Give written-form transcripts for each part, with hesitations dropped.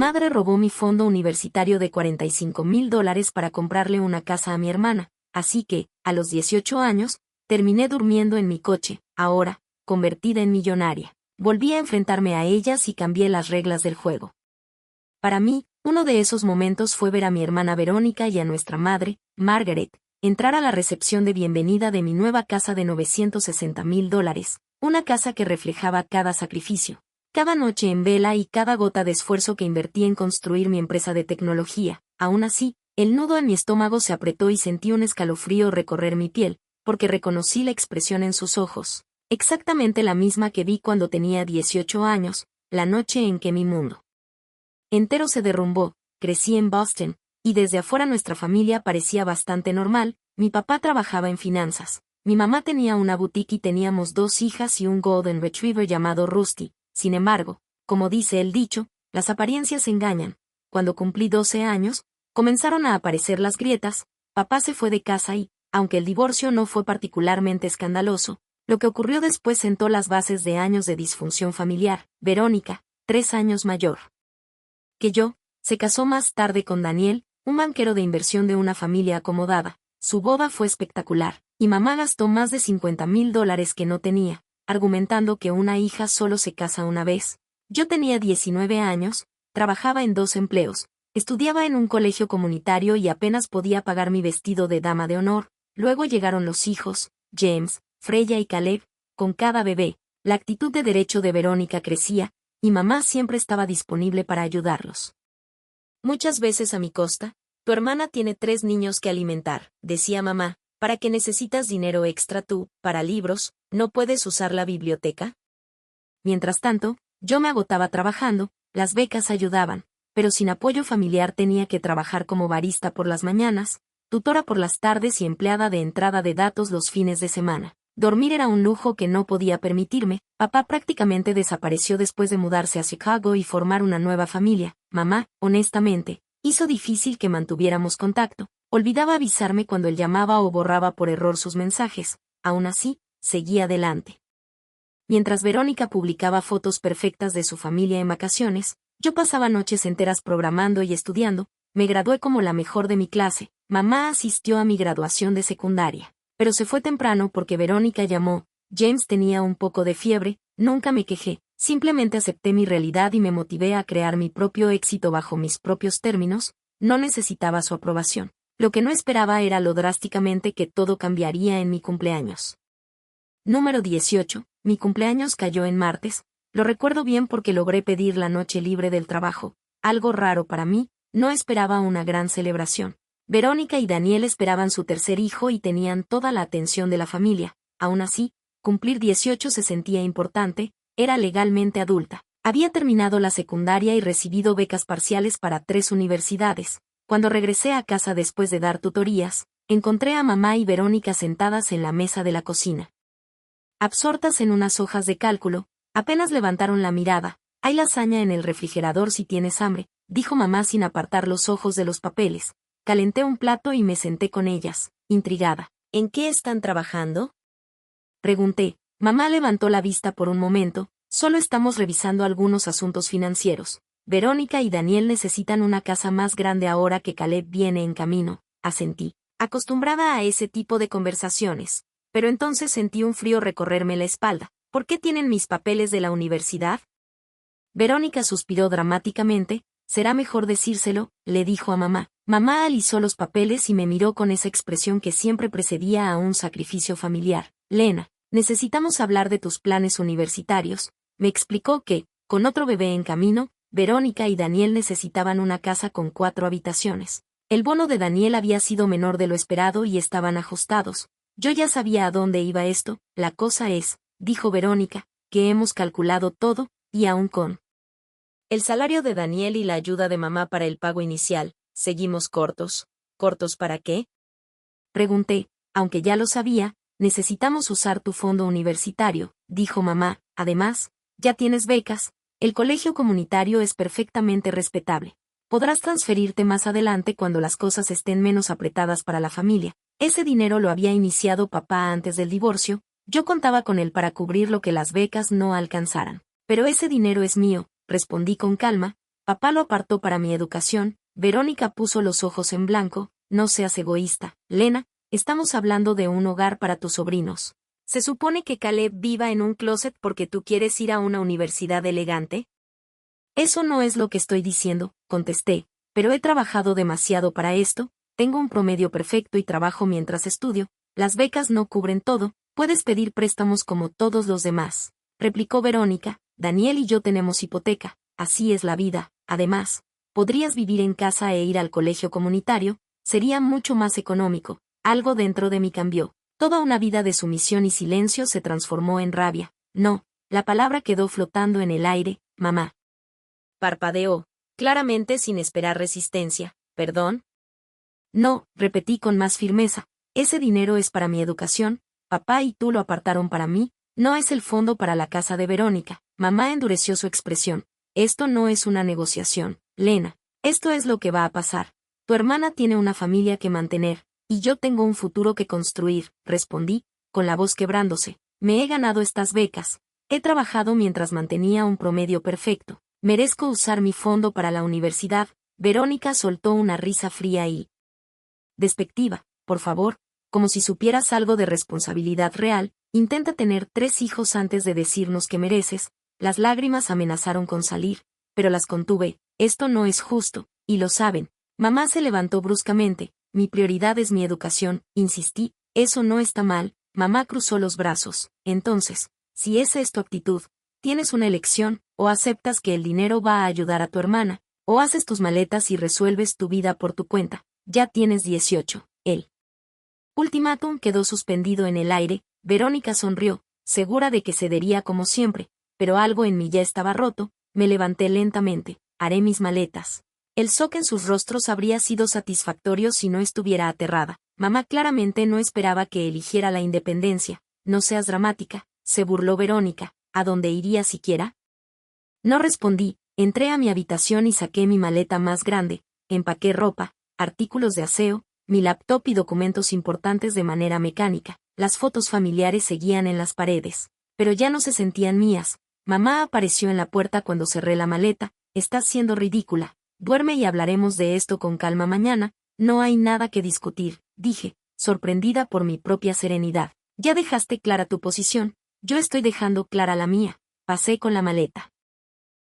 madre robó mi fondo universitario de $45,000 para comprarle una casa a mi hermana, así que, a los 18 años, terminé durmiendo en mi coche, ahora, convertida en millonaria. Volví a enfrentarme a ellas y cambié las reglas del juego. Para mí, uno de esos momentos fue ver a mi hermana Verónica y a nuestra madre, Margaret, entrar a la recepción de bienvenida de mi nueva casa de $960,000, una casa que reflejaba cada sacrificio, cada noche en vela y cada gota de esfuerzo que invertí en construir mi empresa de tecnología. Aún así, el nudo en mi estómago se apretó y sentí un escalofrío recorrer mi piel, porque reconocí la expresión en sus ojos, exactamente la misma que vi cuando tenía 18 años, la noche en que mi mundo entero se derrumbó. Crecí en Boston, y desde afuera nuestra familia parecía bastante normal. Mi papá trabajaba en finanzas, mi mamá tenía una boutique y teníamos 2 hijas y un Golden Retriever llamado Rusty. Sin embargo, como dice el dicho, las apariencias engañan. Cuando cumplí 12 años, comenzaron a aparecer las grietas. Papá se fue de casa y, aunque el divorcio no fue particularmente escandaloso, lo que ocurrió después sentó las bases de años de disfunción familiar. Verónica, 3 años mayor que yo, se casó más tarde con Daniel, un banquero de inversión de una familia acomodada. Su boda fue espectacular, y mamá gastó más de $50,000 que no tenía, argumentando que una hija solo se casa una vez. Yo tenía 19 años, trabajaba en 2 empleos, estudiaba en un colegio comunitario y apenas podía pagar mi vestido de dama de honor. Luego llegaron los hijos, James, Freya y Caleb. Con cada bebé, la actitud de derecho de Verónica crecía, y mamá siempre estaba disponible para ayudarlos. Muchas veces a mi costa. Tu hermana tiene 3 niños que alimentar, decía mamá. ¿Para qué necesitas dinero extra tú, para libros? ¿No puedes usar la biblioteca? Mientras tanto, yo me agotaba trabajando, las becas ayudaban, pero sin apoyo familiar tenía que trabajar como barista por las mañanas, tutora por las tardes y empleada de entrada de datos los fines de semana. Dormir era un lujo que no podía permitirme. Papá prácticamente desapareció después de mudarse a Chicago y formar una nueva familia. Mamá, honestamente, hizo difícil que mantuviéramos contacto. Olvidaba avisarme cuando él llamaba o borraba por error sus mensajes. Aún así, seguía adelante. Mientras Verónica publicaba fotos perfectas de su familia en vacaciones, yo pasaba noches enteras programando y estudiando. Me gradué como la mejor de mi clase. Mamá asistió a mi graduación de secundaria, pero se fue temprano porque Verónica llamó. James tenía un poco de fiebre. Nunca me quejé, simplemente acepté mi realidad y me motivé a crear mi propio éxito bajo mis propios términos. No necesitaba su aprobación. Lo que no esperaba era lo drásticamente que todo cambiaría en mi cumpleaños. Número 18. Mi cumpleaños cayó en martes. Lo recuerdo bien porque logré pedir la noche libre del trabajo. Algo raro para mí. No esperaba una gran celebración. Verónica y Daniel esperaban su tercer hijo y tenían toda la atención de la familia. Aún así, cumplir 18 se sentía importante. Era legalmente adulta. Había terminado la secundaria y recibido becas parciales para 3 universidades. Cuando regresé a casa después de dar tutorías, encontré a mamá y Verónica sentadas en la mesa de la cocina, absortas en unas hojas de cálculo. Apenas levantaron la mirada. Hay lasaña en el refrigerador si tienes hambre, dijo mamá sin apartar los ojos de los papeles. Calenté un plato y me senté con ellas, intrigada. ¿En qué están trabajando?, pregunté. Mamá levantó la vista por un momento. Solo estamos revisando algunos asuntos financieros. Verónica y Daniel necesitan una casa más grande ahora que Caleb viene en camino, asentí, acostumbrada a ese tipo de conversaciones. Pero entonces sentí un frío recorrerme la espalda. ¿Por qué tienen mis papeles de la universidad? Verónica suspiró dramáticamente. Será mejor decírselo, le dijo a mamá. Mamá alisó los papeles y me miró con esa expresión que siempre precedía a un sacrificio familiar. Lena, necesitamos hablar de tus planes universitarios. Me explicó que, con otro bebé en camino, Verónica y Daniel necesitaban una casa con 4 habitaciones. El bono de Daniel había sido menor de lo esperado y estaban ajustados. Yo ya sabía a dónde iba esto. La cosa es, dijo Verónica, que hemos calculado todo, y aún con el salario de Daniel y la ayuda de mamá para el pago inicial, seguimos cortos. ¿Cortos para qué?, pregunté. Aunque ya lo sabía. Necesitamos usar tu fondo universitario, dijo mamá. Además, ya tienes becas. El colegio comunitario es perfectamente respetable. Podrás transferirte más adelante cuando las cosas estén menos apretadas para la familia. Ese dinero lo había iniciado papá antes del divorcio. Yo contaba con él para cubrir lo que las becas no alcanzaran. Pero ese dinero es mío, respondí con calma. Papá lo apartó para mi educación. Verónica puso los ojos en blanco. No seas egoísta, Lena, estamos hablando de un hogar para tus sobrinos. ¿Se supone que Caleb viva en un closet porque tú quieres ir a una universidad elegante? Eso no es lo que estoy diciendo, contesté, pero he trabajado demasiado para esto, tengo un promedio perfecto y trabajo mientras estudio, las becas no cubren todo, puedes pedir préstamos como todos los demás, replicó Verónica. Daniel y yo tenemos hipoteca, así es la vida, además, podrías vivir en casa e ir al colegio comunitario, sería mucho más económico. Algo dentro de mí cambió. Toda una vida de sumisión y silencio se transformó en rabia. No, la palabra quedó flotando en el aire, mamá. Parpadeó, claramente sin esperar resistencia. ¿Perdón? No, repetí con más firmeza. Ese dinero es para mi educación, papá y tú lo apartaron para mí, no es el fondo para la casa de Verónica. Mamá endureció su expresión. Esto no es una negociación, Lena. Esto es lo que va a pasar. Tu hermana tiene una familia que mantener, y yo tengo un futuro que construir, respondí, con la voz quebrándose. Me he ganado estas becas. He trabajado mientras mantenía un promedio perfecto. Merezco usar mi fondo para la universidad. Verónica soltó una risa fría y despectiva. Por favor, como si supieras algo de responsabilidad real, intenta tener 3 hijos antes de decirnos que mereces. Las lágrimas amenazaron con salir, pero las contuve. Esto no es justo, y lo saben. Mamá se levantó bruscamente. Mi prioridad es mi educación, insistí. Eso no está mal. Mamá cruzó los brazos. Entonces, si esa es tu actitud, tienes una elección, o aceptas que el dinero va a ayudar a tu hermana, o haces tus maletas y resuelves tu vida por tu cuenta. Ya tienes 18. El ultimátum quedó suspendido en el aire. Verónica sonrió, segura de que cedería como siempre, pero algo en mí ya estaba roto. Me levanté lentamente. Haré mis maletas. El shock en sus rostros habría sido satisfactorio si no estuviera aterrada. Mamá claramente no esperaba que eligiera la independencia. No seas dramática, se burló Verónica. ¿A dónde iría siquiera? No respondí. Entré a mi habitación y saqué mi maleta más grande. Empaqué ropa, artículos de aseo, mi laptop y documentos importantes de manera mecánica. Las fotos familiares seguían en las paredes, pero ya no se sentían mías. Mamá apareció en la puerta cuando cerré la maleta. Estás siendo ridícula. Duerme y hablaremos de esto con calma mañana. No hay nada que discutir, dije, sorprendida por mi propia serenidad. Ya dejaste clara tu posición, yo estoy dejando clara la mía. Pasé con la maleta.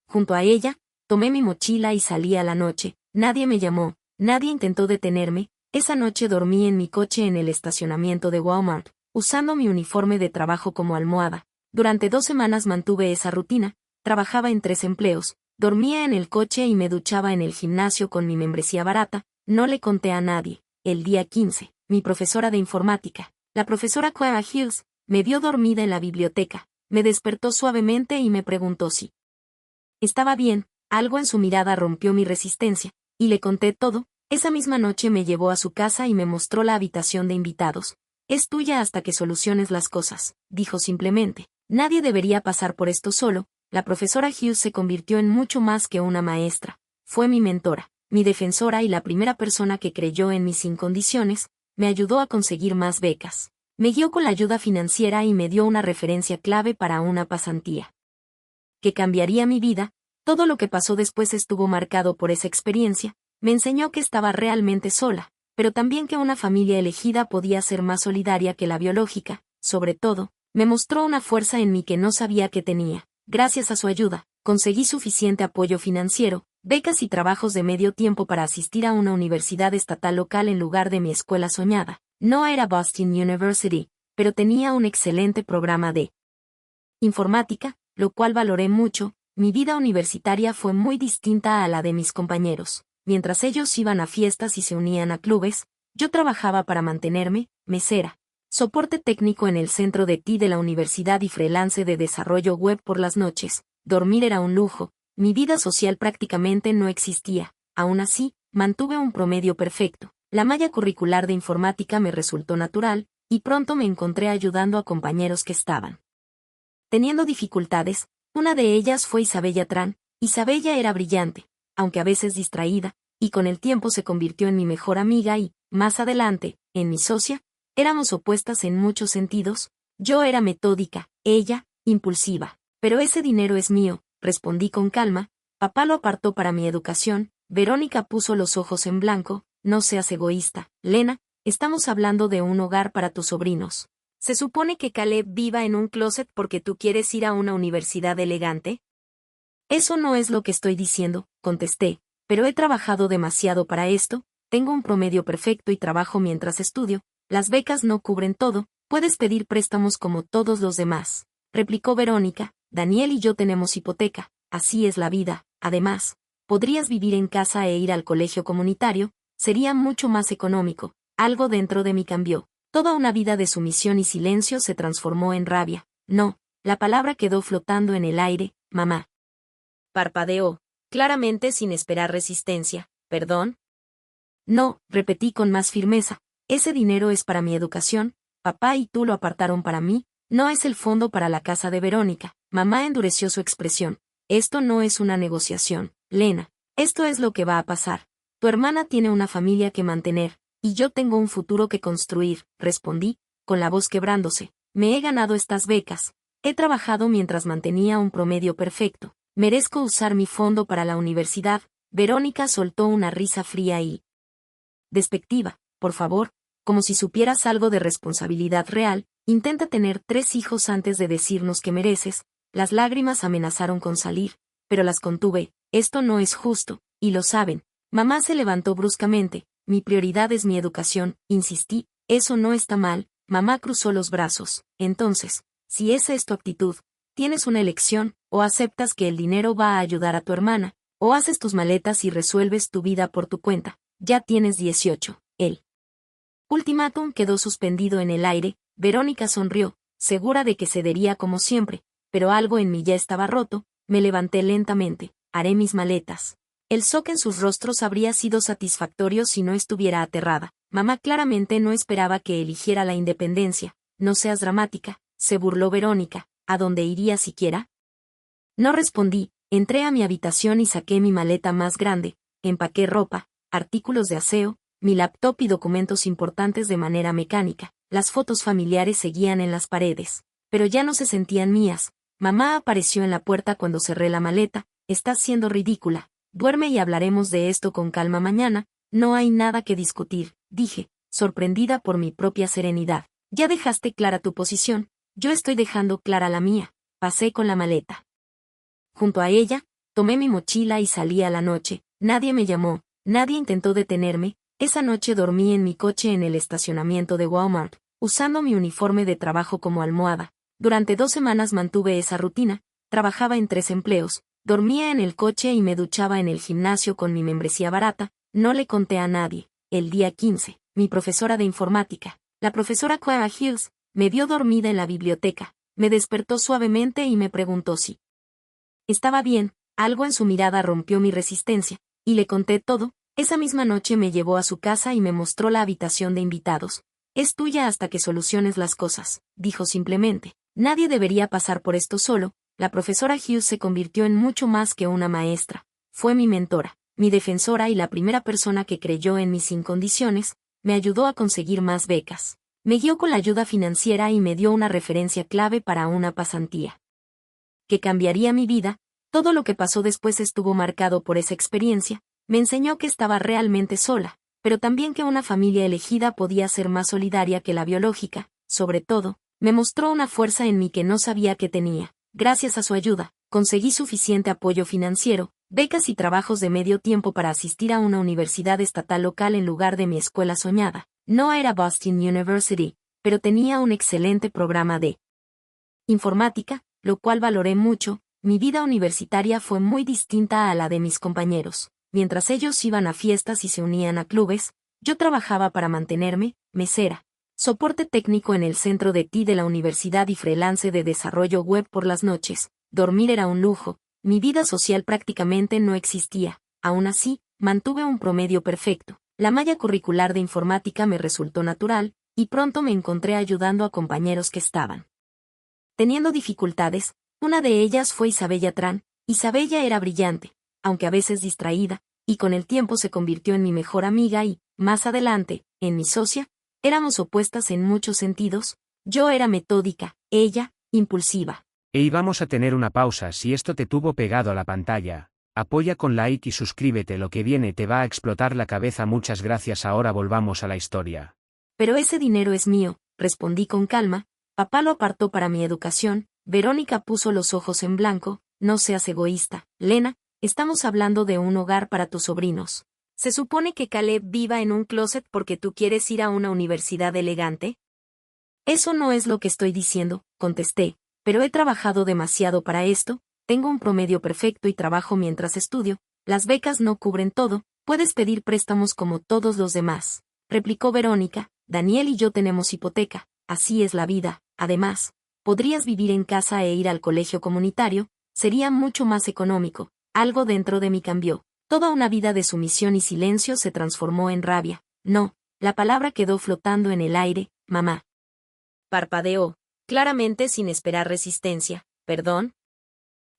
Junto a ella, tomé mi mochila y salí a la noche. Nadie me llamó, nadie intentó detenerme. Esa noche dormí en mi coche en el estacionamiento de Walmart, usando mi uniforme de trabajo como almohada. Durante 2 semanas mantuve esa rutina, trabajaba en 3 empleos, dormía en el coche y me duchaba en el gimnasio con mi membresía barata. No le conté a nadie. El día 15, mi profesora de informática, la profesora Clara Hills, me vio dormida en la biblioteca. Me despertó suavemente y me preguntó si estaba bien. Algo en su mirada rompió mi resistencia, y le conté todo. Esa misma noche me llevó a su casa y me mostró la habitación de invitados. Es tuya hasta que soluciones las cosas, dijo simplemente. Nadie debería pasar por esto solo. La profesora Hughes se convirtió en mucho más que una maestra. Fue mi mentora, mi defensora y la primera persona que creyó en mí sin condiciones. Me ayudó a conseguir más becas. Me guió con la ayuda financiera y me dio una referencia clave para una pasantía que cambiaría mi vida. Todo lo que pasó después estuvo marcado por esa experiencia. Me enseñó que estaba realmente sola, pero también que una familia elegida podía ser más solidaria que la biológica. Sobre todo, me mostró una fuerza en mí que no sabía que tenía. Gracias a su ayuda, conseguí suficiente apoyo financiero, becas y trabajos de medio tiempo para asistir a una universidad estatal local en lugar de mi escuela soñada. No era Boston University, pero tenía un excelente programa de informática, lo cual valoré mucho. Mi vida universitaria fue muy distinta a la de mis compañeros. Mientras ellos iban a fiestas y se unían a clubes, yo trabajaba para mantenerme, mesera, soporte técnico en el centro de TI de la universidad y freelance de desarrollo web por las noches. Dormir era un lujo, mi vida social prácticamente no existía. Aún así, mantuve un promedio perfecto. La malla curricular de informática me resultó natural, y pronto me encontré ayudando a compañeros que estaban teniendo dificultades. Una de ellas fue Isabella Tran. Isabella era brillante, aunque a veces distraída, y con el tiempo se convirtió en mi mejor amiga y, más adelante, en mi socia. Éramos opuestas en muchos sentidos. Yo era metódica, ella, impulsiva. Pero ese dinero es mío, respondí con calma. Papá lo apartó para mi educación. Verónica puso los ojos en blanco. No seas egoísta, Lena, estamos hablando de un hogar para tus sobrinos. ¿Se supone que Caleb viva en un closet porque tú quieres ir a una universidad elegante? Eso no es lo que estoy diciendo, contesté, pero he trabajado demasiado para esto, tengo un promedio perfecto y trabajo mientras estudio, las becas no cubren todo, puedes pedir préstamos como todos los demás, replicó Verónica. Daniel y yo tenemos hipoteca, así es la vida, además, podrías vivir en casa e ir al colegio comunitario, sería mucho más económico. Algo dentro de mí cambió. Toda una vida de sumisión y silencio se transformó en rabia. No, la palabra quedó flotando en el aire, mamá. Parpadeó, claramente sin esperar resistencia. ¿Perdón? No, repetí con más firmeza. Ese dinero es para mi educación, papá y tú lo apartaron para mí, no es el fondo para la casa de Verónica. Mamá endureció su expresión. Esto no es una negociación, Lena. Esto es lo que va a pasar. Tu hermana tiene una familia que mantener, y yo tengo un futuro que construir, respondí, con la voz quebrándose. Me he ganado estas becas. He trabajado mientras mantenía un promedio perfecto. Merezco usar mi fondo para la universidad. Verónica soltó una risa fría y despectiva. Por favor, como si supieras algo de responsabilidad real, intenta tener 3 hijos antes de decirnos que mereces. Las lágrimas amenazaron con salir, pero las contuve. Esto no es justo, y lo saben. Mamá se levantó bruscamente. Mi prioridad es mi educación, insistí. Eso no está mal. Mamá cruzó los brazos. Entonces, si esa es tu actitud, tienes una elección, o aceptas que el dinero va a ayudar a tu hermana, o haces tus maletas y resuelves tu vida por tu cuenta. Ya tienes 18. El ultimátum quedó suspendido en el aire. Verónica sonrió, segura de que cedería como siempre, pero algo en mí ya estaba roto. Me levanté lentamente. Haré mis maletas. El shock en sus rostros habría sido satisfactorio si no estuviera aterrada. Mamá claramente no esperaba que eligiera la independencia. No seas dramática, se burló Verónica. ¿A dónde iría siquiera? No respondí. Entré a mi habitación y saqué mi maleta más grande. Empaqué ropa, artículos de aseo, mi laptop y documentos importantes de manera mecánica. Las fotos familiares seguían en las paredes, pero ya no se sentían mías. Mamá apareció en la puerta cuando cerré la maleta. Estás siendo ridícula. Duerme y hablaremos de esto con calma mañana. No hay nada que discutir, dije, sorprendida por mi propia serenidad. Ya dejaste clara tu posición, yo estoy dejando clara la mía. Pasé con la maleta. Junto a ella, tomé mi mochila y salí a la noche. Nadie me llamó, nadie intentó detenerme. Esa noche dormí en mi coche en el estacionamiento de Walmart, usando mi uniforme de trabajo como almohada. Durante 2 semanas mantuve esa rutina, trabajaba en 3 empleos, dormía en el coche y me duchaba en el gimnasio con mi membresía barata. No le conté a nadie. El día 15, mi profesora de informática, la profesora Clara Hills, me vio dormida en la biblioteca, me despertó suavemente y me preguntó si estaba bien. Algo en su mirada rompió mi resistencia, y le conté todo. Esa misma noche me llevó a su casa y me mostró la habitación de invitados. Es tuya hasta que soluciones las cosas, dijo simplemente. Nadie debería pasar por esto solo. La profesora Hughes se convirtió en mucho más que una maestra. Fue mi mentora, mi defensora y la primera persona que creyó en mí sin condiciones. Me ayudó a conseguir más becas. Me guió con la ayuda financiera y me dio una referencia clave para una pasantía que cambiaría mi vida. Todo lo que pasó después estuvo marcado por esa experiencia. Me enseñó que estaba realmente sola, pero también que una familia elegida podía ser más solidaria que la biológica. Sobre todo, me mostró una fuerza en mí que no sabía que tenía. Gracias a su ayuda, conseguí suficiente apoyo financiero, becas y trabajos de medio tiempo para asistir a una universidad estatal local en lugar de mi escuela soñada. No era Boston University, pero tenía un excelente programa de informática, lo cual valoré mucho. Mi vida universitaria fue muy distinta a la de mis compañeros. Mientras ellos iban a fiestas y se unían a clubes, yo trabajaba para mantenerme, mesera, soporte técnico en el centro de TI de la universidad y freelance de desarrollo web por las noches. Dormir era un lujo, mi vida social prácticamente no existía. Aún así, mantuve un promedio perfecto. La malla curricular de informática me resultó natural, y pronto me encontré ayudando a compañeros que estaban teniendo dificultades. Una de ellas fue Isabella Tran. Isabella era brillante, aunque a veces distraída, y con el tiempo se convirtió en mi mejor amiga y, más adelante, en mi socia. Éramos opuestas en muchos sentidos. Yo era metódica, ella, impulsiva. E íbamos a tener una pausa si esto te tuvo pegado a la pantalla. Apoya con like y suscríbete, lo que viene te va a explotar la cabeza. Muchas gracias. Ahora volvamos a la historia. Pero ese dinero es mío, respondí con calma. Papá lo apartó para mi educación. Verónica puso los ojos en blanco. No seas egoísta, Lena, estamos hablando de un hogar para tus sobrinos. ¿Se supone que Caleb viva en un closet porque tú quieres ir a una universidad elegante? Eso no es lo que estoy diciendo, contesté, pero he trabajado demasiado para esto, tengo un promedio perfecto y trabajo mientras estudio, las becas no cubren todo, puedes pedir préstamos como todos los demás, replicó Verónica. Daniel y yo tenemos hipoteca, así es la vida, además, podrías vivir en casa e ir al colegio comunitario, sería mucho más económico. Algo dentro de mí cambió. Toda una vida de sumisión y silencio se transformó en rabia. No, la palabra quedó flotando en el aire, mamá. Parpadeó, claramente sin esperar resistencia. ¿Perdón?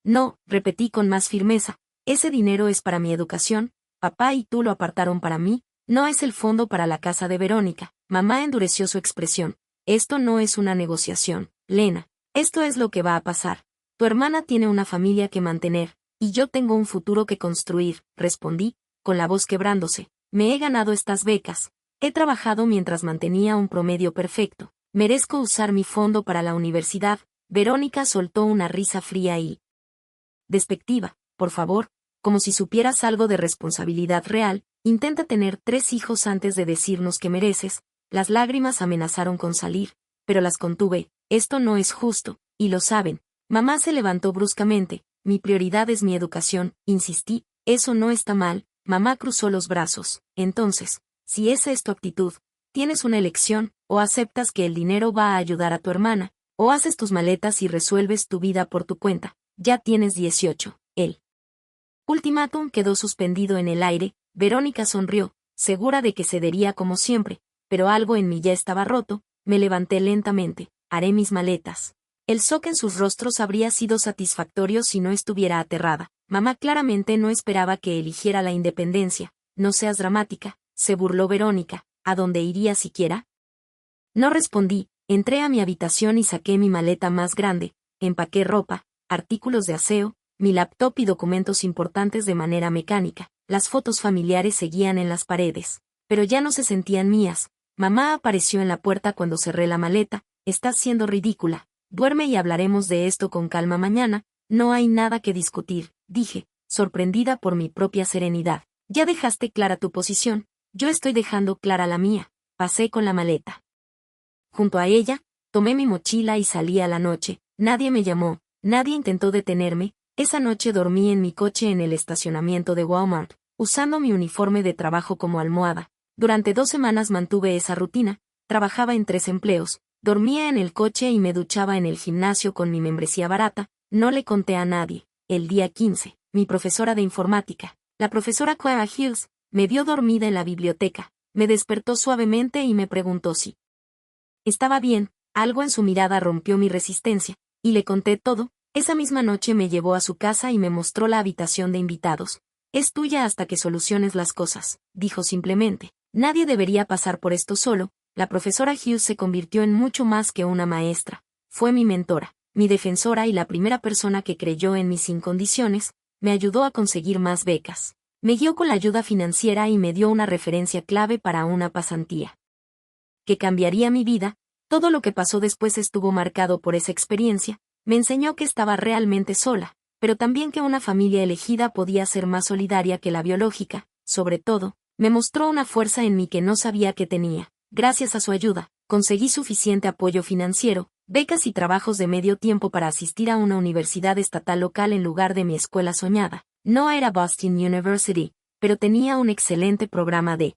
No, repetí con más firmeza. Ese dinero es para mi educación, papá y tú lo apartaron para mí, no es el fondo para la casa de Verónica. Mamá endureció su expresión. Esto no es una negociación, Lena. Esto es lo que va a pasar. Tu hermana tiene una familia que mantener, y yo tengo un futuro que construir, respondí, con la voz quebrándose. Me he ganado estas becas. He trabajado mientras mantenía un promedio perfecto. Merezco usar mi fondo para la universidad. Verónica soltó una risa fría y despectiva. Por favor, como si supieras algo de responsabilidad real, intenta tener 3 hijos antes de decirnos que mereces. Las lágrimas amenazaron con salir, pero las contuve. Esto no es justo, y lo saben. Mamá se levantó bruscamente. Mi prioridad es mi educación, insistí. Eso no está mal. Mamá cruzó los brazos. Entonces, si esa es tu actitud, tienes una elección, o aceptas que el dinero va a ayudar a tu hermana, o haces tus maletas y resuelves tu vida por tu cuenta. Ya tienes 18. El ultimátum quedó suspendido en el aire. Verónica sonrió, segura de que cedería como siempre, pero algo en mí ya estaba roto. Me levanté lentamente. Haré mis maletas. El shock en sus rostros habría sido satisfactorio si no estuviera aterrada. Mamá claramente no esperaba que eligiera la independencia. No seas dramática, se burló Verónica. ¿A dónde iría siquiera? No respondí. Entré a mi habitación y saqué mi maleta más grande. Empaqué ropa, artículos de aseo, mi laptop y documentos importantes de manera mecánica. Las fotos familiares seguían en las paredes, pero ya no se sentían mías. Mamá apareció en la puerta cuando cerré la maleta. Estás siendo ridícula. Duerme y hablaremos de esto con calma mañana. No hay nada que discutir, dije, sorprendida por mi propia serenidad. Ya dejaste clara tu posición, yo estoy dejando clara la mía. Pasé con la maleta. Junto a ella, tomé mi mochila y salí a la noche. Nadie me llamó, nadie intentó detenerme. Esa noche dormí en mi coche en el estacionamiento de Walmart, usando mi uniforme de trabajo como almohada. Durante 2 semanas mantuve esa rutina, trabajaba en 3 empleos, dormía en el coche y me duchaba en el gimnasio con mi membresía barata. No le conté a nadie. El día 15, mi profesora de informática, la profesora Clara Hills, me vio dormida en la biblioteca. Me despertó suavemente y me preguntó si estaba bien. Algo en su mirada rompió mi resistencia, y le conté todo. Esa misma noche me llevó a su casa y me mostró la habitación de invitados. Es tuya hasta que soluciones las cosas, dijo simplemente. Nadie debería pasar por esto solo. La profesora Hughes se convirtió en mucho más que una maestra. Fue mi mentora, mi defensora y la primera persona que creyó en mí sin condiciones. Me ayudó a conseguir más becas. Me guió con la ayuda financiera y me dio una referencia clave para una pasantía que cambiaría mi vida. Todo lo que pasó después estuvo marcado por esa experiencia. Me enseñó que estaba realmente sola, pero también que una familia elegida podía ser más solidaria que la biológica. Sobre todo, me mostró una fuerza en mí que no sabía que tenía. Gracias a su ayuda, conseguí suficiente apoyo financiero, becas y trabajos de medio tiempo para asistir a una universidad estatal local en lugar de mi escuela soñada. No era Boston University, pero tenía un excelente programa de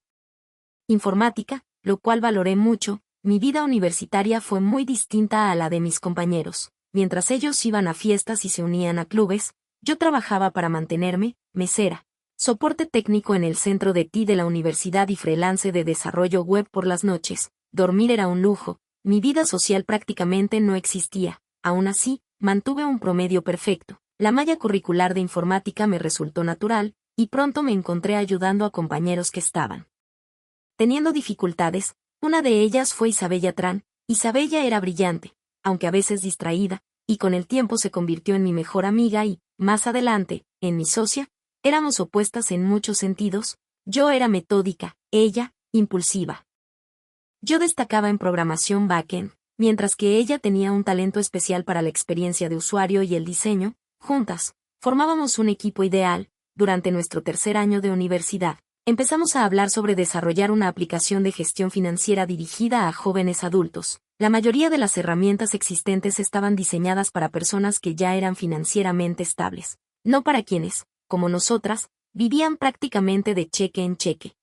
informática, lo cual valoré mucho. Mi vida universitaria fue muy distinta a la de mis compañeros. Mientras ellos iban a fiestas y se unían a clubes, yo trabajaba para mantenerme, mesera, soporte técnico en el centro de TI de la universidad y freelance de desarrollo web por las noches. Dormir era un lujo, mi vida social prácticamente no existía. Aún así, mantuve un promedio perfecto. La malla curricular de informática me resultó natural, y pronto me encontré ayudando a compañeros que estaban teniendo dificultades. Una de ellas fue Isabella Tran. Isabella era brillante, aunque a veces distraída, y con el tiempo se convirtió en mi mejor amiga y, más adelante, en mi socia. Éramos opuestas en muchos sentidos, yo era metódica, ella, impulsiva. Yo destacaba en programación backend, mientras que ella tenía un talento especial para la experiencia de usuario y el diseño. Juntas, formábamos un equipo ideal. Durante nuestro tercer año de universidad, empezamos a hablar sobre desarrollar una aplicación de gestión financiera dirigida a jóvenes adultos. La mayoría de las herramientas existentes estaban diseñadas para personas que ya eran financieramente estables, no para quienes, como nosotras, vivían prácticamente de cheque en cheque.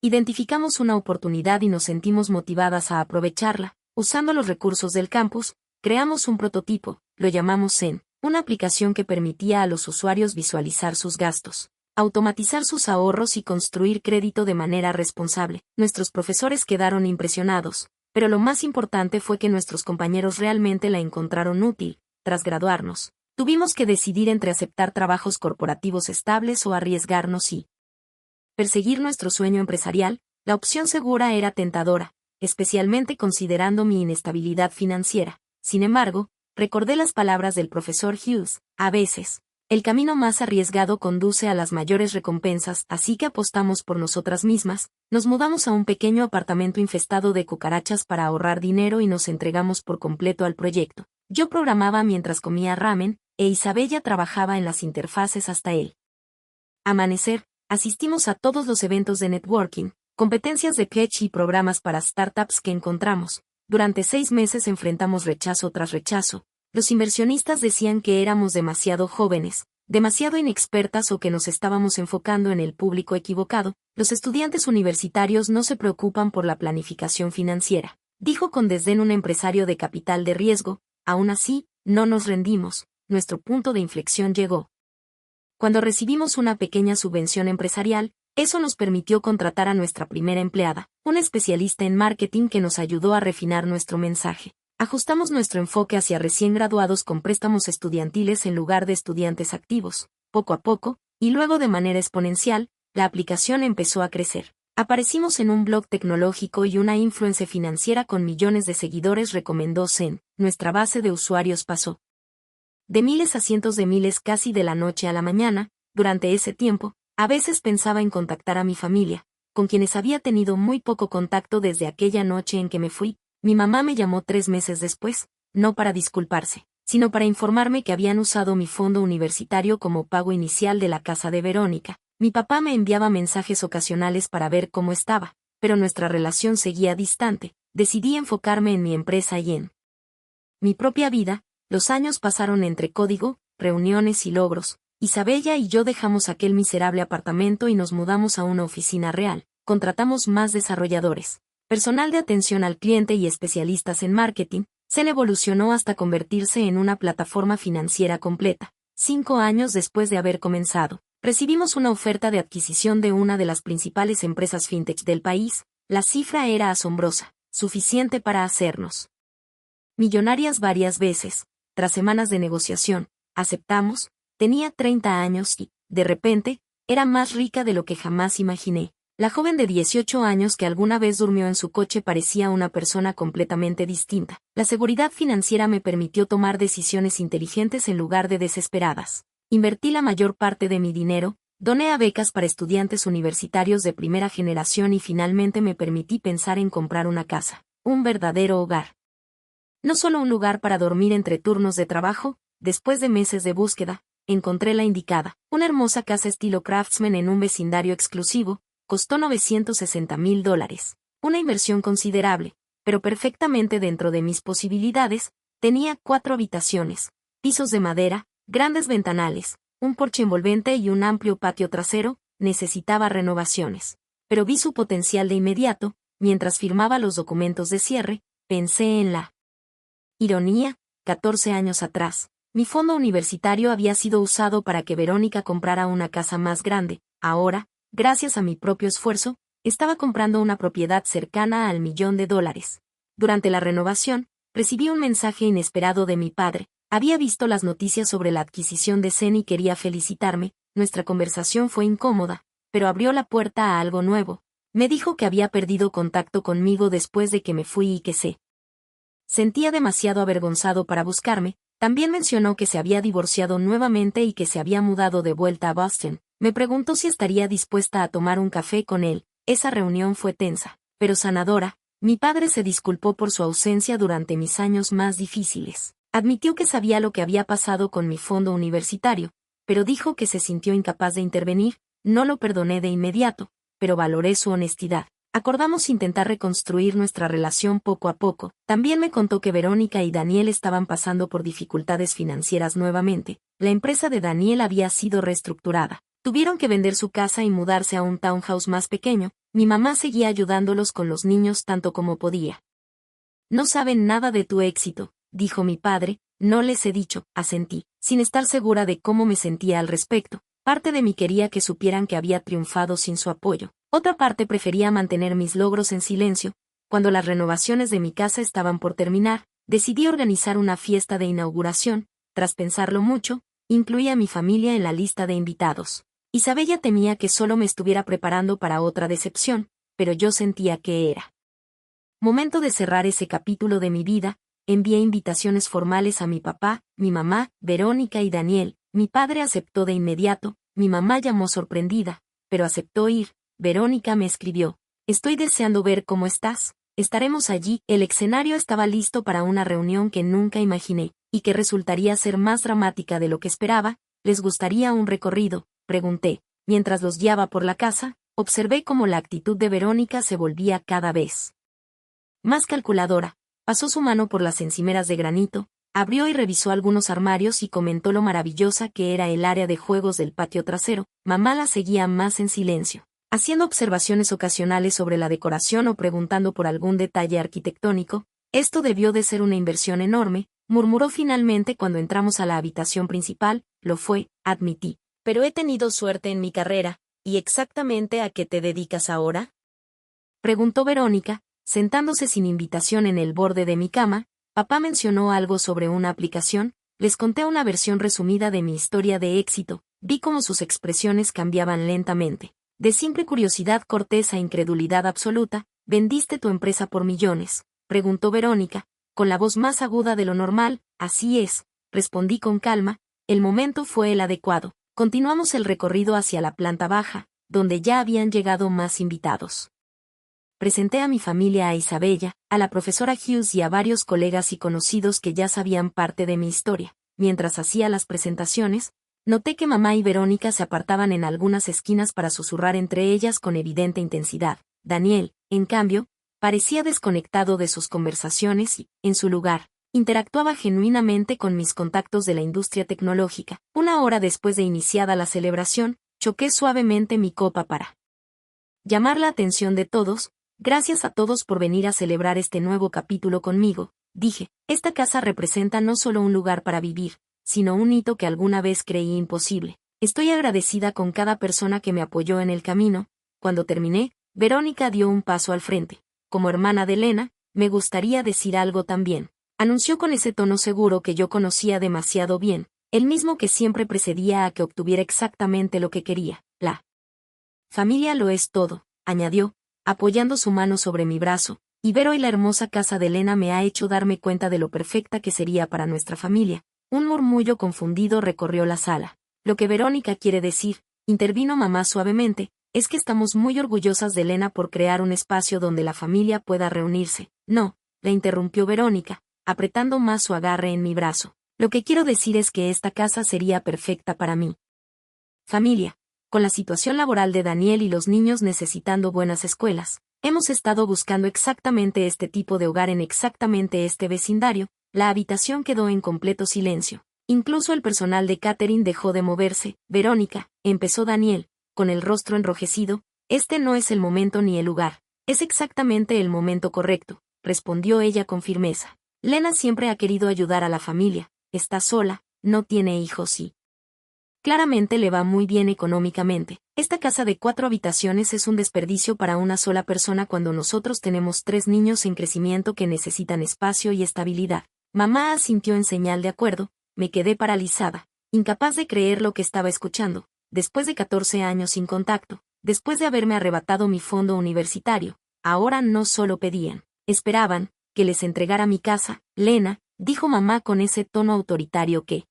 Identificamos una oportunidad y nos sentimos motivadas a aprovecharla. Usando los recursos del campus, creamos un prototipo, lo llamamos Zen, una aplicación que permitía a los usuarios visualizar sus gastos, automatizar sus ahorros y construir crédito de manera responsable. Nuestros profesores quedaron impresionados, pero lo más importante fue que nuestros compañeros realmente la encontraron útil. Tras graduarnos, tuvimos que decidir entre aceptar trabajos corporativos estables o arriesgarnos y perseguir nuestro sueño empresarial. La opción segura era tentadora, especialmente considerando mi inestabilidad financiera. Sin embargo, recordé las palabras del profesor Hughes: a veces, el camino más arriesgado conduce a las mayores recompensas, así que apostamos por nosotras mismas, nos mudamos a un pequeño apartamento infestado de cucarachas para ahorrar dinero y nos entregamos por completo al proyecto. Yo programaba mientras comía ramen, e Isabella trabajaba en las interfaces hasta el amanecer. Asistimos a todos los eventos de networking, competencias de pitch y programas para startups que encontramos. Durante 6 meses enfrentamos rechazo tras rechazo. Los inversionistas decían que éramos demasiado jóvenes, demasiado inexpertas o que nos estábamos enfocando en el público equivocado. Los estudiantes universitarios no se preocupan por la planificación financiera, dijo con desdén un empresario de capital de riesgo. Aún así, no nos rendimos, nuestro punto de inflexión llegó cuando recibimos una pequeña subvención empresarial. Eso nos permitió contratar a nuestra primera empleada, una especialista en marketing que nos ayudó a refinar nuestro mensaje. Ajustamos nuestro enfoque hacia recién graduados con préstamos estudiantiles en lugar de estudiantes activos. Poco a poco, y luego de manera exponencial, la aplicación empezó a crecer. Aparecimos en un blog tecnológico y una influencer financiera con millones de seguidores recomendó Zen. Nuestra base de usuarios pasó de miles a cientos de miles casi de la noche a la mañana. Durante ese tiempo, a veces pensaba en contactar a mi familia, con quienes había tenido muy poco contacto desde aquella noche en que me fui. Mi mamá me llamó 3 meses después, no para disculparse, sino para informarme que habían usado mi fondo universitario como pago inicial de la casa de Verónica. Mi papá me enviaba mensajes ocasionales para ver cómo estaba, pero nuestra relación seguía distante. Decidí enfocarme en mi empresa y en mi propia vida. Los años pasaron entre código, reuniones y logros. Isabella y yo dejamos aquel miserable apartamento y nos mudamos a una oficina real. Contratamos más desarrolladores, personal de atención al cliente y especialistas en marketing. Zen evolucionó hasta convertirse en una plataforma financiera completa. 5 años después de haber comenzado, recibimos una oferta de adquisición de una de las principales empresas fintech del país. La cifra era asombrosa, suficiente para hacernos millonarias varias veces. Tras semanas de negociación, aceptamos. Tenía 30 años y, de repente, era más rica de lo que jamás imaginé. La joven de 18 años que alguna vez durmió en su coche parecía una persona completamente distinta. La seguridad financiera me permitió tomar decisiones inteligentes en lugar de desesperadas. Invertí la mayor parte de mi dinero, doné a becas para estudiantes universitarios de primera generación y finalmente me permití pensar en comprar una casa, un verdadero hogar. No solo un lugar para dormir entre turnos de trabajo. Después de meses de búsqueda, encontré la indicada, una hermosa casa estilo Craftsman en un vecindario exclusivo. Costó $960,000. Una inversión considerable, pero perfectamente dentro de mis posibilidades. Tenía 4 habitaciones, pisos de madera, grandes ventanales, un porche envolvente y un amplio patio trasero. Necesitaba renovaciones, pero vi su potencial de inmediato. Mientras firmaba los documentos de cierre, pensé en la ironía. 14 años atrás, mi fondo universitario había sido usado para que Verónica comprara una casa más grande. Ahora, gracias a mi propio esfuerzo, estaba comprando una propiedad cercana al $1,000,000. Durante la renovación, recibí un mensaje inesperado de mi padre. Había visto las noticias sobre la adquisición de Zen y quería felicitarme. Nuestra conversación fue incómoda, pero abrió la puerta a algo nuevo. Me dijo que había perdido contacto conmigo después de que me fui y que se sentía demasiado avergonzado para buscarme. También mencionó que se había divorciado nuevamente y que se había mudado de vuelta a Boston. Me preguntó si estaría dispuesta a tomar un café con él. Esa reunión fue tensa, pero sanadora. Mi padre se disculpó por su ausencia durante mis años más difíciles. Admitió que sabía lo que había pasado con mi fondo universitario, pero dijo que se sintió incapaz de intervenir. No lo perdoné de inmediato, pero valoré su honestidad. Acordamos intentar reconstruir nuestra relación poco a poco. También me contó que Verónica y Daniel estaban pasando por dificultades financieras nuevamente. La empresa de Daniel había sido reestructurada. Tuvieron que vender su casa y mudarse a un townhouse más pequeño. Mi mamá seguía ayudándolos con los niños tanto como podía. No saben nada de tu éxito, dijo mi padre. No les he dicho, asentí, sin estar segura de cómo me sentía al respecto. Parte de mí quería que supieran que había triunfado sin su apoyo. Otra parte prefería mantener mis logros en silencio. Cuando las renovaciones de mi casa estaban por terminar, decidí organizar una fiesta de inauguración. Tras pensarlo mucho, incluí a mi familia en la lista de invitados. Isabella temía que solo me estuviera preparando para otra decepción, pero yo sentía que era momento de cerrar ese capítulo de mi vida. Envié invitaciones formales a mi papá, mi mamá, Verónica y Daniel. Mi padre aceptó de inmediato. Mi mamá llamó sorprendida, pero aceptó ir. Verónica me escribió: estoy deseando ver cómo estás. Estaremos allí. El escenario estaba listo para una reunión que nunca imaginé, y que resultaría ser más dramática de lo que esperaba. ¿Les gustaría un recorrido?, pregunté. Mientras los guiaba por la casa, observé cómo la actitud de Verónica se volvía cada vez más calculadora. Pasó su mano por las encimeras de granito, abrió y revisó algunos armarios y comentó lo maravillosa que era el área de juegos del patio trasero. Mamá la seguía más en silencio, haciendo observaciones ocasionales sobre la decoración o preguntando por algún detalle arquitectónico. Esto debió de ser una inversión enorme, murmuró finalmente cuando entramos a la habitación principal. Lo fue, admití. Pero he tenido suerte en mi carrera. ¿Y exactamente a qué te dedicas ahora?, preguntó Verónica, sentándose sin invitación en el borde de mi cama. Papá mencionó algo sobre una aplicación. Les conté una versión resumida de mi historia de éxito. Vi cómo sus expresiones cambiaban lentamente. De simple curiosidad cortés a incredulidad absoluta. ¿Vendiste tu empresa por millones?, preguntó Verónica, con la voz más aguda de lo normal. Así es, respondí con calma. El momento fue el adecuado. Continuamos el recorrido hacia la planta baja, donde ya habían llegado más invitados. Presenté a mi familia, a Isabella, a la profesora Hughes y a varios colegas y conocidos que ya sabían parte de mi historia. Mientras hacía las presentaciones, noté que mamá y Verónica se apartaban en algunas esquinas para susurrar entre ellas con evidente intensidad. Daniel, en cambio, parecía desconectado de sus conversaciones y, en su lugar, interactuaba genuinamente con mis contactos de la industria tecnológica. Una hora después de iniciada la celebración, choqué suavemente mi copa para llamar la atención de todos. Gracias a todos por venir a celebrar este nuevo capítulo conmigo, dije. Esta casa representa no solo un lugar para vivir, sino un hito que alguna vez creí imposible. Estoy agradecida con cada persona que me apoyó en el camino. Cuando terminé, Verónica dio un paso al frente. Como hermana de Elena, me gustaría decir algo también, anunció con ese tono seguro que yo conocía demasiado bien, el mismo que siempre precedía a que obtuviera exactamente lo que quería. La familia lo es todo, añadió, apoyando su mano sobre mi brazo. Y Vero y la hermosa casa de Elena me ha hecho darme cuenta de lo perfecta que sería para nuestra familia. Un murmullo confundido recorrió la sala. Lo que Verónica quiere decir, intervino mamá suavemente, es que estamos muy orgullosas de Elena por crear un espacio donde la familia pueda reunirse. No, la interrumpió Verónica, apretando más su agarre en mi brazo. Lo que quiero decir es que esta casa sería perfecta para mí familia. Con la situación laboral de Daniel y los niños necesitando buenas escuelas, hemos estado buscando exactamente este tipo de hogar en exactamente este vecindario. La habitación quedó en completo silencio. Incluso el personal de catering dejó de moverse. Verónica, empezó Daniel, con el rostro enrojecido, este no es el momento ni el lugar. Es exactamente el momento correcto, respondió ella con firmeza. Lena siempre ha querido ayudar a la familia. Está sola, no tiene hijos y claramente le va muy bien económicamente. Esta casa de 4 habitaciones es un desperdicio para una sola persona cuando nosotros tenemos 3 niños en crecimiento que necesitan espacio y estabilidad. Mamá asintió en señal de acuerdo. Me quedé paralizada, incapaz de creer lo que estaba escuchando. Después de 14 años sin contacto, después de haberme arrebatado mi fondo universitario, ahora no solo pedían, esperaban, que les entregara mi casa. Lena, dijo mamá con ese tono autoritario que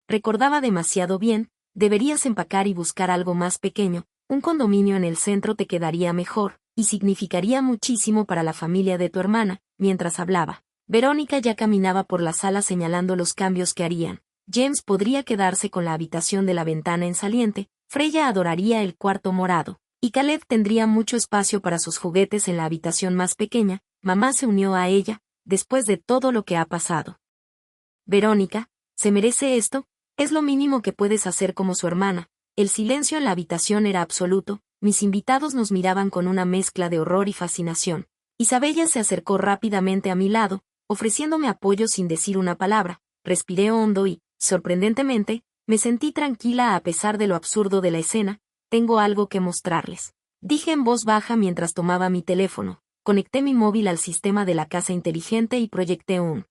recordaba demasiado bien, deberías empacar y buscar algo más pequeño, un condominio en el centro te quedaría mejor, y significaría muchísimo para la familia de tu hermana. Mientras hablaba, Verónica ya caminaba por la sala señalando los cambios que harían. James podría quedarse con la habitación de la ventana en saliente, Freya adoraría el cuarto morado, y Caleb tendría mucho espacio para sus juguetes en la habitación más pequeña. Mamá se unió a ella, después de todo lo que ha pasado. Verónica, ¿se merece esto? Es lo mínimo que puedes hacer como su hermana. El silencio en la habitación era absoluto, mis invitados nos miraban con una mezcla de horror y fascinación. Isabella se acercó rápidamente a mi lado, ofreciéndome apoyo sin decir una palabra. Respiré hondo y, sorprendentemente, me sentí tranquila a pesar de lo absurdo de la escena. Tengo algo que mostrarles, dije en voz baja mientras tomaba mi teléfono. Conecté mi móvil al sistema de la casa inteligente y proyecté un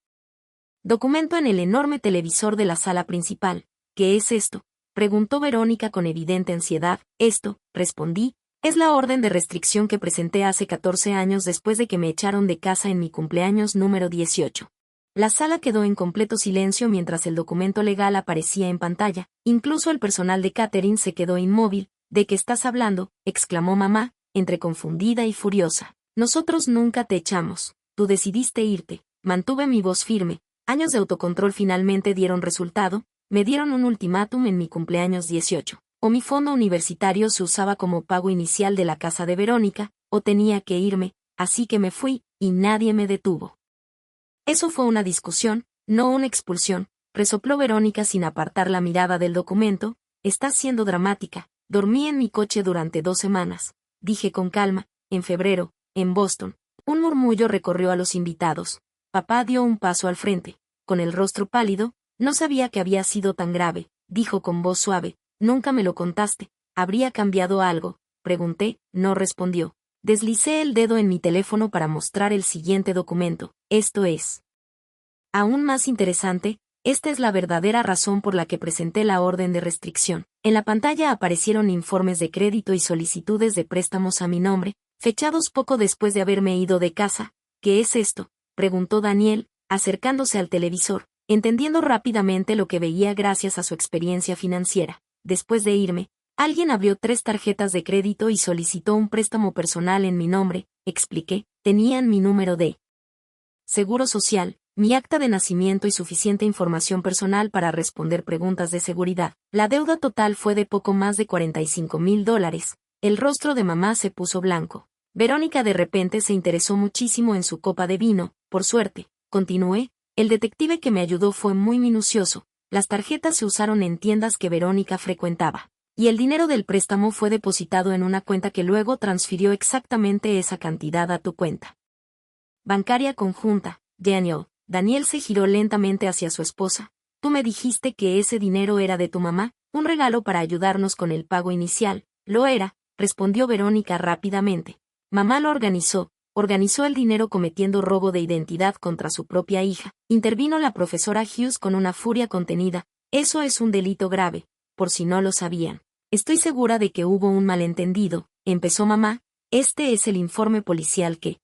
documento en el enorme televisor de la sala principal. ¿Qué es esto?, preguntó Verónica con evidente ansiedad. Esto, respondí, es la orden de restricción que presenté hace 14 años después de que me echaron de casa en mi cumpleaños número 18. La sala quedó en completo silencio mientras el documento legal aparecía en pantalla. Incluso el personal de catering se quedó inmóvil. ¿De qué estás hablando?, exclamó mamá, entre confundida y furiosa. Nosotros nunca te echamos. Tú decidiste irte. Mantuve mi voz firme. Años de autocontrol finalmente dieron resultado. Me dieron un ultimátum en mi cumpleaños 18. O mi fondo universitario se usaba como pago inicial de la casa de Verónica, o tenía que irme, así que me fui, y nadie me detuvo. Eso fue una discusión, no una expulsión, resopló Verónica sin apartar la mirada del documento. Estás siendo dramática. Dormí en mi coche durante 2 semanas, dije con calma. En febrero, en Boston. Un murmullo recorrió a los invitados. Papá dio un paso al frente, con el rostro pálido. No sabía que había sido tan grave, dijo con voz suave. Nunca me lo contaste. ¿Habría cambiado algo?, pregunté. No respondió. Deslicé el dedo en mi teléfono para mostrar el siguiente documento. Esto es aún más interesante. Esta es la verdadera razón por la que presenté la orden de restricción. En la pantalla aparecieron informes de crédito y solicitudes de préstamos a mi nombre, fechados poco después de haberme ido de casa. ¿Qué es esto?, preguntó Daniel, acercándose al televisor, entendiendo rápidamente lo que veía gracias a su experiencia financiera. Después de irme, alguien abrió 3 tarjetas de crédito y solicitó un préstamo personal en mi nombre, expliqué. Tenían mi número de seguro social, mi acta de nacimiento y suficiente información personal para responder preguntas de seguridad. La deuda total fue de poco más de $45,000. El rostro de mamá se puso blanco. Verónica de repente se interesó muchísimo en su copa de vino. Por suerte, continué, el detective que me ayudó fue muy minucioso. Las tarjetas se usaron en tiendas que Verónica frecuentaba, y el dinero del préstamo fue depositado en una cuenta que luego transfirió exactamente esa cantidad a tu cuenta bancaria conjunta. Daniel se giró lentamente hacia su esposa. Tú me dijiste que ese dinero era de tu mamá, un regalo para ayudarnos con el pago inicial. Lo era, respondió Verónica rápidamente. Mamá lo organizó el dinero cometiendo robo de identidad contra su propia hija. Intervino la profesora Hughes con una furia contenida. Eso es un delito grave, por si no lo sabían. Estoy segura de que hubo un malentendido, empezó mamá. Este es el informe policial que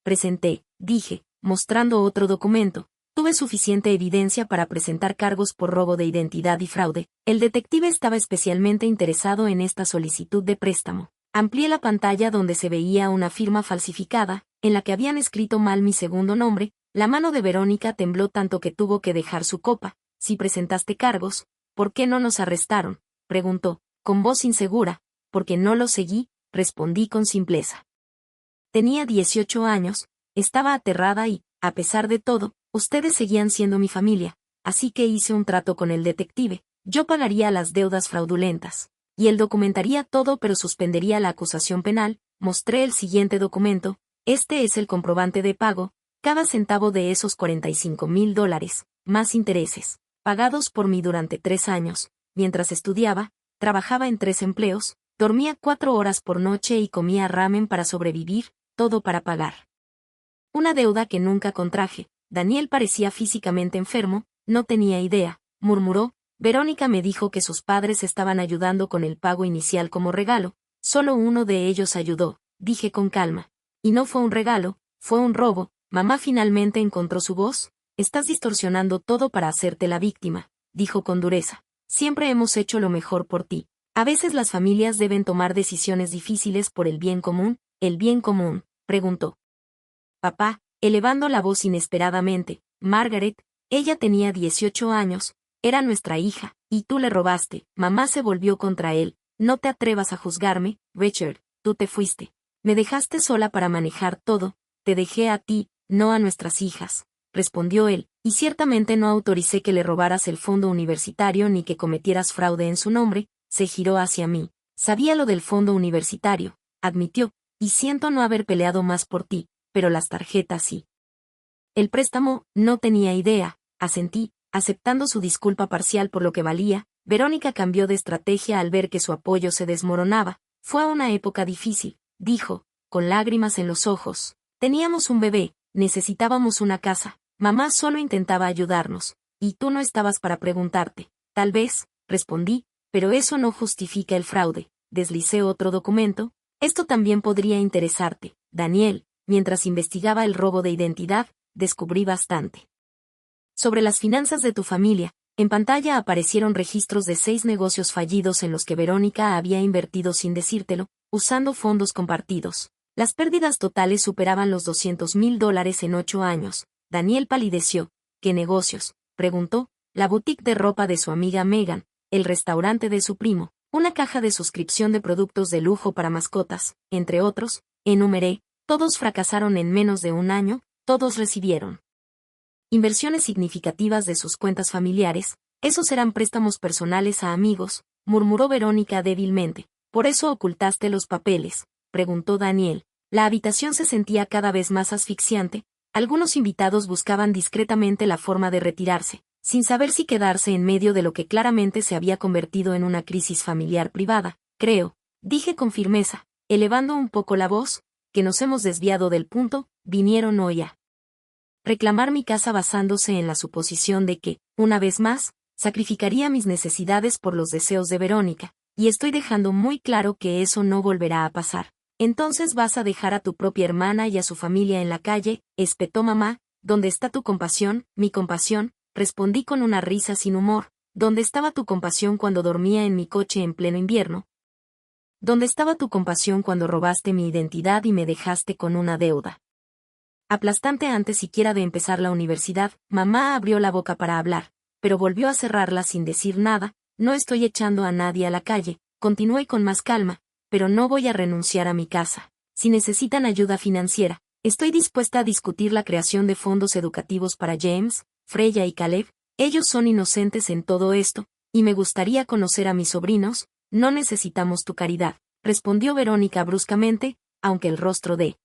presenté, dije, mostrando otro documento. Tuve suficiente evidencia para presentar cargos por robo de identidad y fraude. El detective estaba especialmente interesado en esta solicitud de préstamo. Amplié la pantalla donde se veía una firma falsificada, en la que habían escrito mal mi segundo nombre. La mano de Verónica tembló tanto que tuvo que dejar su copa. Si presentaste cargos, ¿por qué no nos arrestaron?, preguntó, con voz insegura. Porque no lo seguí, respondí con simpleza. Tenía 18 años, estaba aterrada y, a pesar de todo, ustedes seguían siendo mi familia, así que hice un trato con el detective. Yo pagaría las deudas fraudulentas, y él documentaría todo pero suspendería la acusación penal. Mostré el siguiente documento. Este es el comprobante de pago, cada centavo de esos $45,000, más intereses, pagados por mí durante 3 años. Mientras estudiaba, trabajaba en 3 empleos, dormía 4 horas por noche y comía ramen para sobrevivir, todo para pagar una deuda que nunca contraje. Daniel parecía físicamente enfermo. No tenía idea, murmuró. Verónica me dijo que sus padres estaban ayudando con el pago inicial como regalo. Solo uno de ellos ayudó, dije con calma. Y no fue un regalo, fue un robo. Mamá finalmente encontró su voz. Estás distorsionando todo para hacerte la víctima, dijo con dureza. siempre hemos hecho lo mejor por ti. A veces las familias deben tomar decisiones difíciles por el bien común. ¿El bien común?, preguntó papá, elevando la voz inesperadamente. Margaret, ella tenía 18 años, era nuestra hija, y tú le robaste. Mamá se volvió contra él. No te atrevas a juzgarme, Richard, tú te fuiste. Me dejaste sola para manejar todo, te dejé a ti, no a nuestras hijas, respondió él, y ciertamente no autoricé que le robaras el fondo universitario ni que cometieras fraude en su nombre. Se giró hacia mí. Sabía lo del fondo universitario, admitió, y siento no haber peleado más por ti, pero las tarjetas sí. El préstamo, no tenía idea, asentí, aceptando su disculpa parcial por lo que valía. Verónica cambió de estrategia al ver que su apoyo se desmoronaba. Fue una época difícil, dijo, con lágrimas en los ojos. Teníamos un bebé, necesitábamos una casa. Mamá solo intentaba ayudarnos, y tú no estabas para preguntarte. Tal vez, respondí, pero eso no justifica el fraude. Deslicé otro documento. Esto también podría interesarte, Daniel. Mientras investigaba el robo de identidad, descubrí bastante sobre las finanzas de tu familia. En pantalla aparecieron registros de 6 negocios fallidos en los que Verónica había invertido sin decírtelo, usando fondos compartidos. Las pérdidas totales superaban los $200,000 en 8 años. Daniel palideció. ¿Qué negocios?, preguntó. La boutique de ropa de su amiga Megan, el restaurante de su primo, una caja de suscripción de productos de lujo para mascotas, entre otros. Enumeré. Todos fracasaron en menos de un año, todos recibieron inversiones significativas de sus cuentas familiares. Esos eran préstamos personales a amigos, murmuró Verónica débilmente. ¿Por eso ocultaste los papeles?, preguntó Daniel. La habitación se sentía cada vez más asfixiante. Algunos invitados buscaban discretamente la forma de retirarse, sin saber si quedarse en medio de lo que claramente se había convertido en una crisis familiar privada. Creo, dije con firmeza, elevando un poco la voz, que nos hemos desviado del punto. Vinieron hoy a reclamar mi casa basándose en la suposición de que, una vez más, sacrificaría mis necesidades por los deseos de Verónica, y estoy dejando muy claro que eso no volverá a pasar. Entonces vas a dejar a tu propia hermana y a su familia en la calle, espetó mamá. ¿Dónde está tu compasión? Mi compasión, respondí con una risa sin humor. ¿Dónde estaba tu compasión cuando dormía en mi coche en pleno invierno? ¿Dónde estaba tu compasión cuando robaste mi identidad y me dejaste con una deuda aplastante antes siquiera de empezar la universidad? Mamá abrió la boca para hablar, pero volvió a cerrarla sin decir nada. No estoy echando a nadie a la calle, continué con más calma, pero no voy a renunciar a mi casa. Si necesitan ayuda financiera, estoy dispuesta a discutir la creación de fondos educativos para James, Freya y Caleb. Ellos son inocentes en todo esto, y me gustaría conocer a mis sobrinos. No necesitamos tu caridad, respondió Verónica bruscamente, aunque el rostro de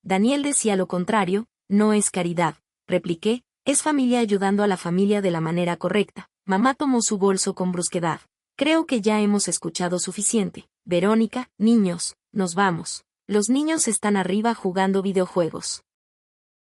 Daniel decía lo contrario. No es caridad, repliqué, es familia ayudando a la familia de la manera correcta. Mamá tomó su bolso con brusquedad. Creo que ya hemos escuchado suficiente. Verónica, niños, nos vamos. Los niños están arriba jugando videojuegos.